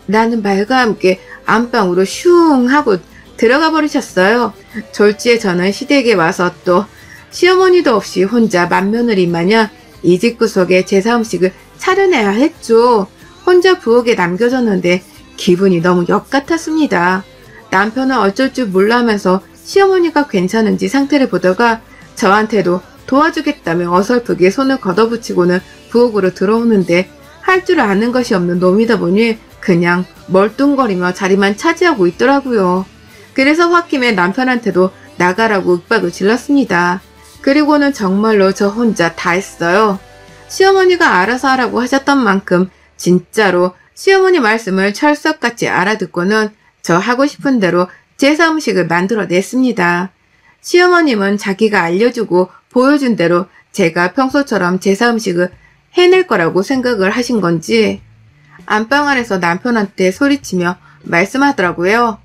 Speaker 1: 라는 말과 함께 안방으로 슝 하고 들어가 버리셨어요. 졸지에 저는 시댁에 와서 또 시어머니도 없이 혼자 맏며느리 마냥 이 집구석에 제사 음식을 차려내야 했죠. 혼자 부엌에 남겨졌는데 기분이 너무 역 같았습니다. 남편은 어쩔 줄 몰라 하면서 시어머니가 괜찮은지 상태를 보다가 저한테도 도와주겠다며 어설프게 손을 걷어붙이고는 부엌으로 들어오는데 할 줄 아는 것이 없는 놈이다 보니 그냥 멀뚱거리며 자리만 차지하고 있더라고요. 그래서 홧김에 남편한테도 나가라고 윽박을 질렀습니다. 그리고는 정말로 저 혼자 다 했어요. 시어머니가 알아서 하라고 하셨던 만큼 진짜로 시어머니 말씀을 철석같이 알아듣고는 저 하고 싶은 대로 제사 음식을 만들어냈습니다. 시어머님은 자기가 알려주고 보여준 대로 제가 평소처럼 제사 음식을 해낼 거라고 생각을 하신 건지 안방 안에서 남편한테 소리치며 말씀하더라고요.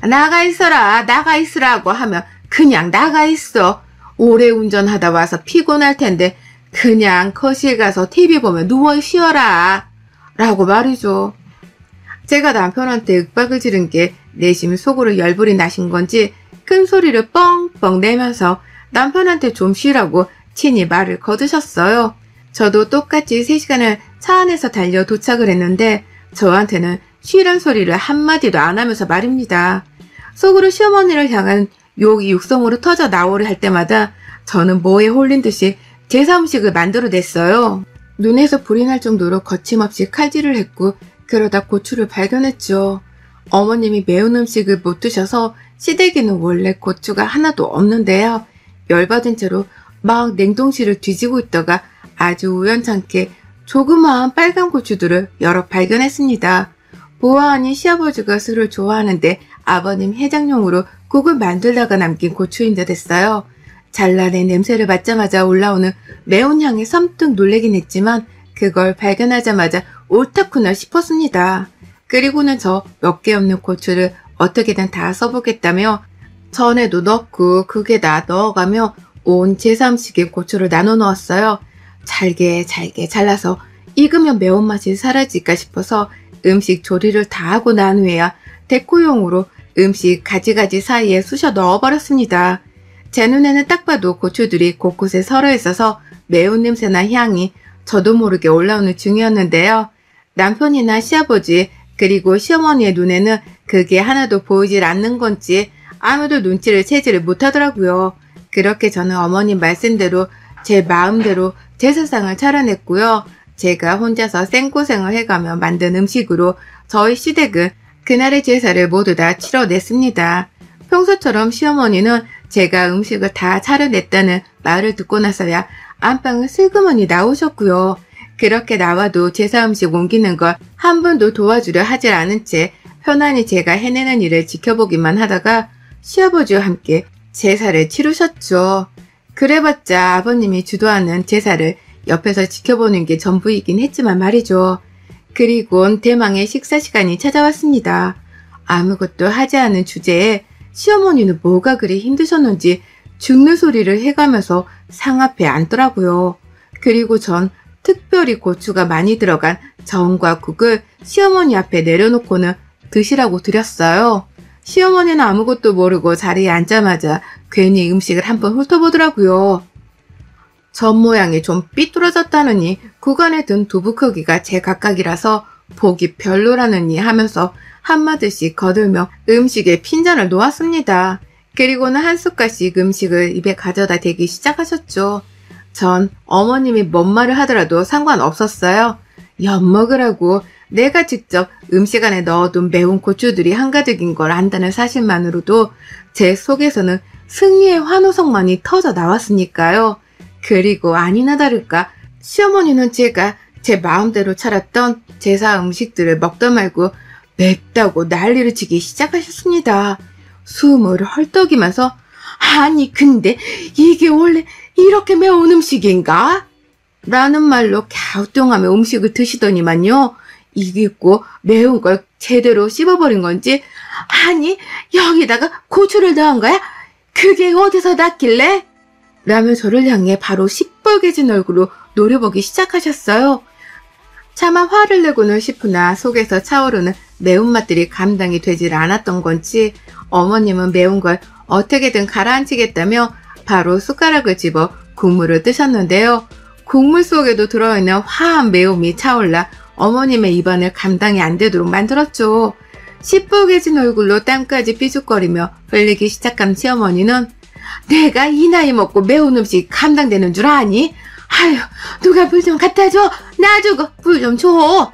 Speaker 1: 나가 있어라, 나가 있으라고 하면 그냥 나가 있어. 오래 운전하다 와서 피곤할 텐데 그냥 거실 가서 TV 보며 누워 쉬어라. 라고 말이죠. 제가 남편한테 윽박을 지른 게 내심 속으로 열불이 나신 건지 큰 소리를 뻥뻥 내면서 남편한테 좀 쉬라고 친히 말을 거두셨어요. 저도 똑같이 3시간을 차 안에서 달려 도착을 했는데 저한테는 쉬란 소리를 한마디도 안 하면서 말입니다. 속으로 시어머니를 향한 욕이 육성으로 터져 나오려 할 때마다 저는 뭐에 홀린 듯이 제사 음식을 만들어냈어요. 눈에서 불이 날 정도로 거침없이 칼질을 했고 그러다 고추를 발견했죠. 어머님이 매운 음식을 못 드셔서 시댁에는 원래 고추가 하나도 없는데요. 열받은 채로 막 냉동실을 뒤지고 있다가 아주 우연찮게 조그마한 빨간 고추들을 여러 발견했습니다. 보아하니 시아버지가 술을 좋아하는데 아버님 해장용으로 국을 만들다가 남긴 고추인 듯 했어요. 잘라낸 냄새를 맡자마자 올라오는 매운 향에 섬뜩 놀래긴 했지만 그걸 발견하자마자 옳다구나 싶었습니다. 그리고는 저 몇 개 없는 고추를 어떻게든 다 써보겠다며 전에도 넣고 극에다 넣어가며 온 제사 음식에 고추를 나눠 넣었어요. 잘게 잘라서 익으면 매운맛이 사라질까 싶어서 음식 조리를 다 하고 난 후에야 데코용으로 음식 가지가지 사이에 쑤셔 넣어버렸습니다. 제 눈에는 딱 봐도 고추들이 곳곳에 서려 있어서 매운 냄새나 향이 저도 모르게 올라오는 중이었는데요. 남편이나 시아버지 그리고 시어머니의 눈에는 그게 하나도 보이질 않는 건지 아무도 눈치를 채지를 못하더라고요. 그렇게 저는 어머님 말씀대로 제 마음대로 제사상을 차려냈고요. 제가 혼자서 생고생을 해가며 만든 음식으로 저희 시댁은 그날의 제사를 모두 다 치러냈습니다. 평소처럼 시어머니는 제가 음식을 다 차려냈다는 말을 듣고 나서야 안방을 슬그머니 나오셨고요. 그렇게 나와도 제사 음식 옮기는 걸 한 번도 도와주려 하질 않은 채 편안히 제가 해내는 일을 지켜보기만 하다가 시아버지와 함께 제사를 치르셨죠. 그래봤자 아버님이 주도하는 제사를 옆에서 지켜보는 게 전부이긴 했지만 말이죠. 그리곤 대망의 식사 시간이 찾아왔습니다. 아무것도 하지 않은 주제에 시어머니는 뭐가 그리 힘드셨는지 죽는 소리를 해가면서 상 앞에 앉더라고요. 그리고 전 특별히 고추가 많이 들어간 전과 국을 시어머니 앞에 내려놓고는 드시라고 드렸어요. 시어머니는 아무것도 모르고 자리에 앉자마자 괜히 음식을 한번 훑어보더라고요. 전 모양이 좀 삐뚤어졌다느니 국 안에 든 두부 크기가 제각각이라서 보기 별로라느니 하면서 한마디씩 거들며 음식에 핀잔을 놓았습니다. 그리고는 한 숟갈씩 음식을 입에 가져다 대기 시작하셨죠. 전 어머님이 뭔 말을 하더라도 상관없었어요. 엿먹으라고 내가 직접 음식 안에 넣어둔 매운 고추들이 한가득인 걸 안다는 사실만으로도 제 속에서는 승리의 환호성만이 터져 나왔으니까요. 그리고 아니나 다를까 시어머니는 제가 제 마음대로 차렸던 제사 음식들을 먹다 말고 맵다고 난리를 치기 시작하셨습니다. 숨을 헐떡이면서 아니 근데 이게 원래 이렇게 매운 음식인가? 라는 말로 갸우뚱하며 음식을 드시더니만요. 이기고 매운 걸 제대로 씹어버린 건지 아니 여기다가 고추를 넣은 거야? 그게 어디서 났길래? 라며 저를 향해 바로 시뻘개진 얼굴로 노려보기 시작하셨어요. 차마 화를 내고는 싶으나 속에서 차오르는 매운맛들이 감당이 되질 않았던 건지 어머님은 매운 걸 어떻게든 가라앉히겠다며 바로 숟가락을 집어 국물을 뜨셨는데요. 국물 속에도 들어있는 화한 매움이 차올라 어머님의 입안을 감당이 안 되도록 만들었죠. 시뻘개진 얼굴로 땀까지 삐죽거리며 흘리기 시작한 시어머니는 내가 이 나이 먹고 매운 음식 감당되는 줄 아니? 아휴 누가 물 좀 갖다 줘. 나 주고 물 좀 줘.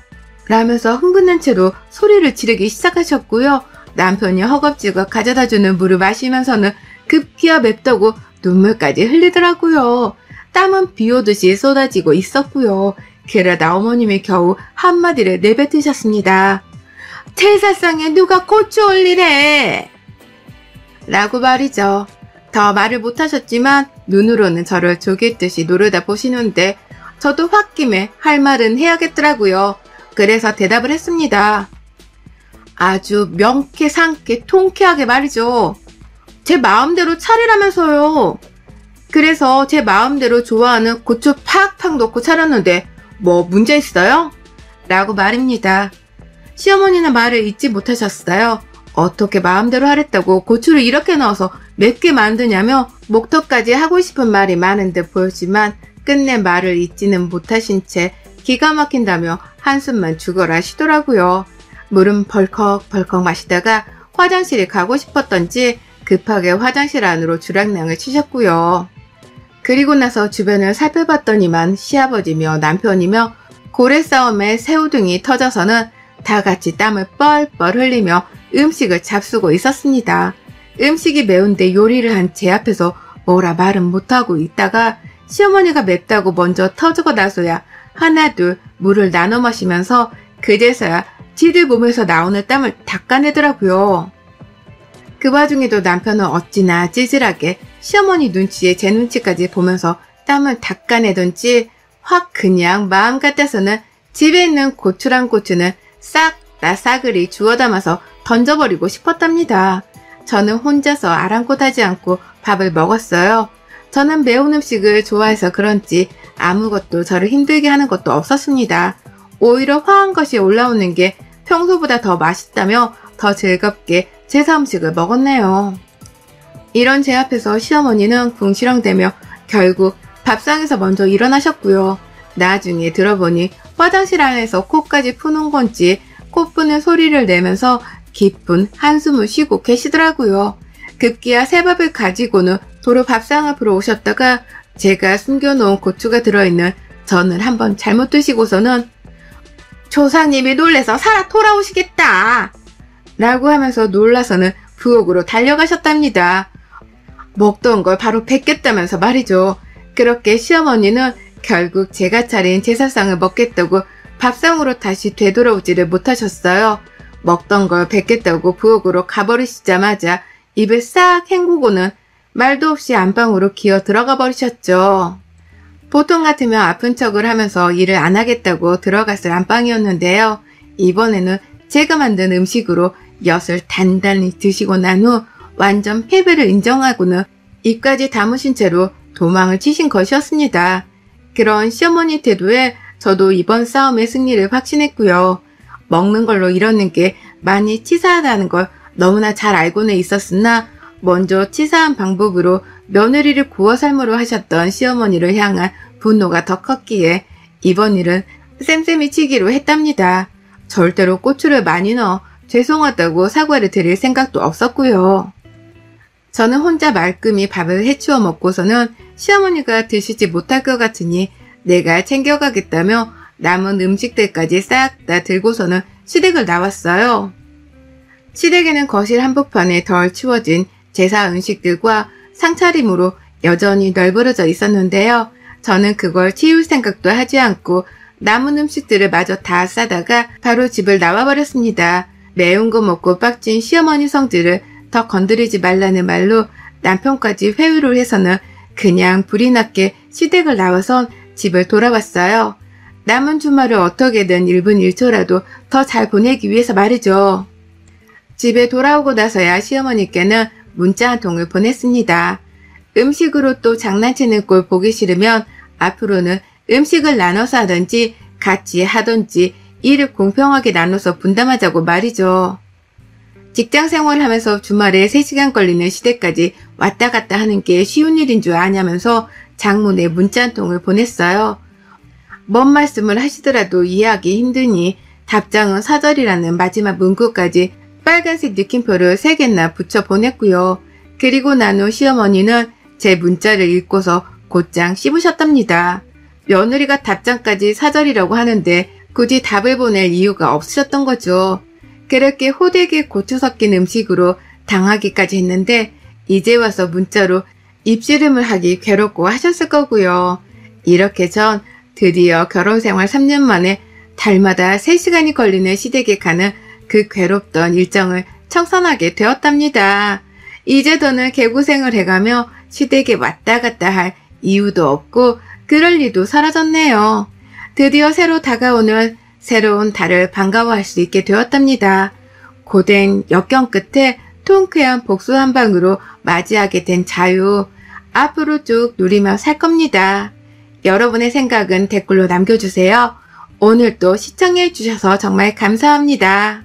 Speaker 1: 라면서 흥분한 채로 소리를 지르기 시작하셨고요. 남편이 허겁지겁 가져다주는 물을 마시면서는 급기야 맵다고 눈물까지 흘리더라고요. 땀은 비 오듯이 쏟아지고 있었고요. 그러다 어머님이 겨우 한마디를 내뱉으셨습니다. 제사상에 누가 고추 올리래? 라고 말이죠. 더 말을 못하셨지만 눈으로는 저를 조길듯이 노려다 보시는데 저도 홧김에 할 말은 해야겠더라고요. 그래서 대답을 했습니다. 아주 명쾌상쾌 통쾌하게 말이죠. 제 마음대로 차리라면서요. 그래서 제 마음대로 좋아하는 고추 팍팍 넣고 차렸는데 뭐 문제 있어요? 라고 말입니다. 시어머니는 말을 잊지 못하셨어요. 어떻게 마음대로 하랬다고 고추를 이렇게 넣어서 맵게 만드냐며 목턱까지 하고 싶은 말이 많은 듯 보였지만 끝내 말을 잊지는 못하신 채 기가 막힌다며 한숨만 죽어라 하시더라고요. 물은 벌컥벌컥 마시다가 화장실에 가고 싶었던지 급하게 화장실 안으로 주량량을 치셨고요. 그리고 나서 주변을 살펴봤더니만 시아버지며 남편이며 고래 싸움에 새우등이 터져서는 다 같이 땀을 뻘뻘 흘리며 음식을 잡수고 있었습니다. 음식이 매운데 요리를 한 제 앞에서 뭐라 말은 못하고 있다가 시어머니가 맵다고 먼저 터지고 나서야 하나둘 물을 나눠 마시면서 그제서야 지들 몸에서 나오는 땀을 닦아내더라고요. 그 와중에도 남편은 어찌나 찌질하게 시어머니 눈치에 제 눈치까지 보면서 땀을 닦아내던지 확 그냥 마음 같아서는 집에 있는 고추랑 고추는 싹 다 싸그리 주워 담아서 던져버리고 싶었답니다. 저는 혼자서 아랑곳하지 않고 밥을 먹었어요. 저는 매운 음식을 좋아해서 그런지 아무것도 저를 힘들게 하는 것도 없었습니다. 오히려 화한 것이 올라오는 게 평소보다 더 맛있다며 더 즐겁게 제사 음식을 먹었네요. 이런 제 앞에서 시어머니는 궁시렁대며 결국 밥상에서 먼저 일어나셨고요. 나중에 들어보니 화장실 안에서 코까지 푸는 건지 코푸는 소리를 내면서 깊은 한숨을 쉬고 계시더라고요. 급기야 새밥을 가지고는 도로 밥상 앞으로 오셨다가 제가 숨겨놓은 고추가 들어있는 전을 한번 잘못 드시고서는 조상님이 놀래서 살아 돌아오시겠다 라고 하면서 놀라서는 부엌으로 달려가셨답니다. 먹던 걸 바로 뱉겠다면서 말이죠. 그렇게 시어머니는 결국 제가 차린 제사상을 먹겠다고 밥상으로 다시 되돌아오지를 못하셨어요. 먹던 걸 뱉겠다고 부엌으로 가버리시자마자 입을 싹 헹구고는 말도 없이 안방으로 기어 들어가 버리셨죠. 보통 같으면 아픈 척을 하면서 일을 안 하겠다고 들어갔을 안방이었는데요. 이번에는 제가 만든 음식으로 엿을 단단히 드시고 난 후 완전 패배를 인정하고는 입까지 다무신 채로 도망을 치신 것이었습니다. 그런 시어머니 태도에 저도 이번 싸움의 승리를 확신했고요. 먹는 걸로 이러는 게 많이 치사하다는 걸 너무나 잘 알고는 있었으나 먼저 치사한 방법으로 며느리를 구워 삶으로 하셨던 시어머니를 향한 분노가 더 컸기에 이번 일은 쌤쌤이 치기로 했답니다. 절대로 고추를 많이 넣어 죄송하다고 사과를 드릴 생각도 없었고요. 저는 혼자 말끔히 밥을 해치워 먹고서는 시어머니가 드시지 못할 것 같으니 내가 챙겨가겠다며 남은 음식들까지 싹 다 들고서는 시댁을 나왔어요. 시댁에는 거실 한복판에 덜 치워진 제사 음식들과 상차림으로 여전히 널브러져 있었는데요. 저는 그걸 치울 생각도 하지 않고 남은 음식들을 마저 다 싸다가 바로 집을 나와버렸습니다. 매운 거 먹고 빡친 시어머니 성질을 더 건드리지 말라는 말로 남편까지 회유를 해서는 그냥 불이 났게 시댁을 나와선 집을 돌아왔어요. 남은 주말을 어떻게든 1분 1초라도 더 잘 보내기 위해서 말이죠. 집에 돌아오고 나서야 시어머니께는 문자 한 통을 보냈습니다. 음식으로 또 장난치는 꼴 보기 싫으면 앞으로는 음식을 나눠서 하든지 같이 하든지 일을 공평하게 나눠서 분담하자고 말이죠. 직장 생활하면서 주말에 3시간 걸리는 시댁까지 왔다 갔다 하는 게 쉬운 일인 줄 아냐면서 장문의 문자 한 통을 보냈어요. 뭔 말씀을 하시더라도 이해하기 힘드니 답장은 사절이라는 마지막 문구까지 빨간색 느낌표를 3개나 붙여 보냈고요. 그리고 난 후 시어머니는 제 문자를 읽고서 곧장 씹으셨답니다. 며느리가 답장까지 사절이라고 하는데 굳이 답을 보낼 이유가 없으셨던 거죠. 그렇게 호되게 고추 섞인 음식으로 당하기까지 했는데 이제 와서 문자로 입씨름을 하기 괴롭고 하셨을 거고요. 이렇게 전 드디어 결혼생활 3년 만에 달마다 3시간이 걸리는 시댁에 가는 그 괴롭던 일정을 청산하게 되었답니다. 이제 더는 개고생을 해가며 시댁에 왔다 갔다 할 이유도 없고 그럴 일도 사라졌네요. 드디어 새로 다가오는 새로운 달을 반가워할 수 있게 되었답니다. 고된 역경 끝에 통쾌한 복수 한 방으로 맞이하게 된 자유. 앞으로 쭉 누리며 살 겁니다. 여러분의 생각은 댓글로 남겨주세요. 오늘도 시청해 주셔서 정말 감사합니다.